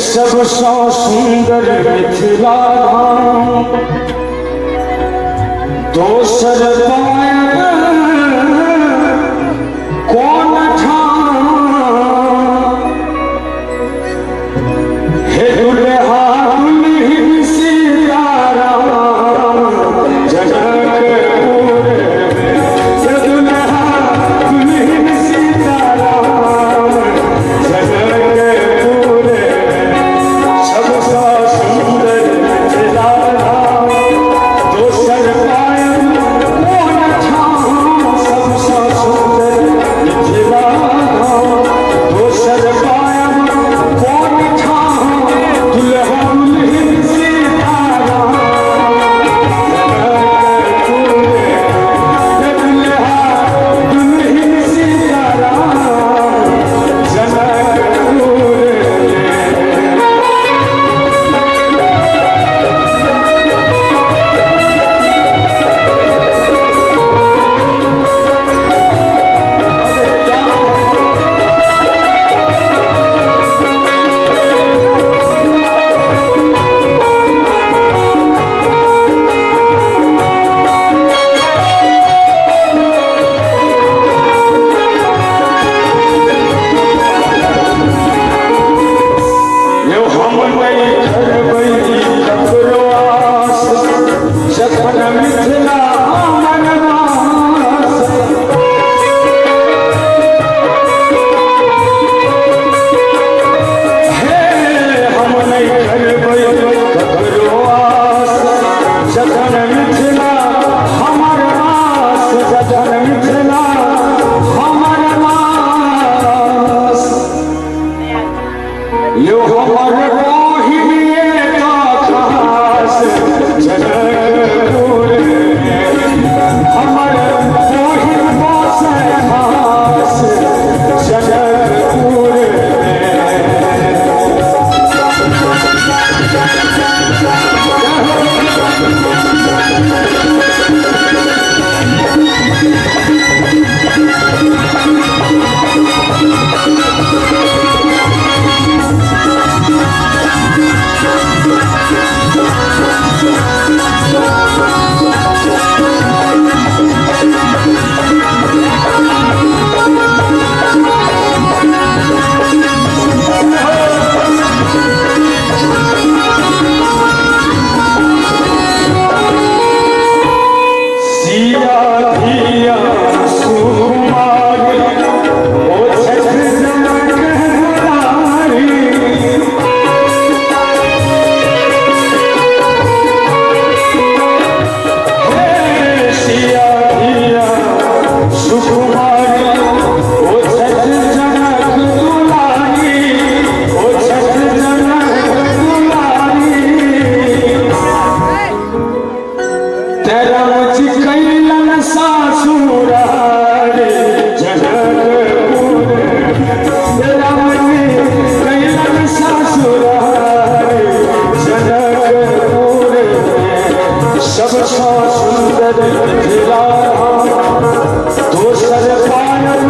सबसा सुंदर मिथिला धाम दोसर पायब कौन ठाम हे दुल्हा दुल्हन सीताराम जनकपुर में हे दुल्हा दुल्हन सीताराम जनकपुर सबसा सुंदर मिथिला धाम दोसर पायब कौन ठाम सबसा सुंदर मिथिला धाम दोसर पायब कौन ठाम दुल्हा दुल्हन सीताराम जनकपुर हे दुल्हा दुल्हन सीताराम जनकपुर यो हम नहीं करबै ककरो आस जखन मिथिला मनवास हे हम नहीं करबै ककरो आस जखन मिथिला हमर वास जखन मिथिला हमर वास यो हमर रोहिणी का खास जनकपुर हमर रोहिणी बसे खास जनकपुर सिया धिया सुकुमारी ओ छठ जनक हमारी हे सिया धिया सुकुमारी ओ छठ जनक दुलारी ओ छठ जनक दुलारी तेरा मुझ कैलन सासुरारे जनकपुर तेरा मुझ कैलन सासुरारे जनकपुर सबसा सुंदर मिथिला दोसर पायब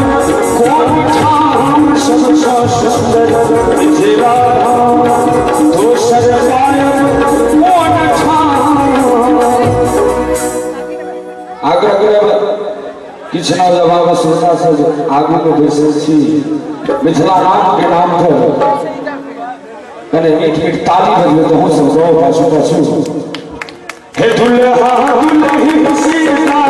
कौन ठाम सबसा सुंदर मिथिला दोसर पायब कौन ठाम आग्रह करब किछु ना जवाब श्रोता से आगू में बैसल छी मिथिला राम के नाम पर कने एक ताली बजबे तो हम सब पाछू पाछू हे दुल्हा दुल्हन सीता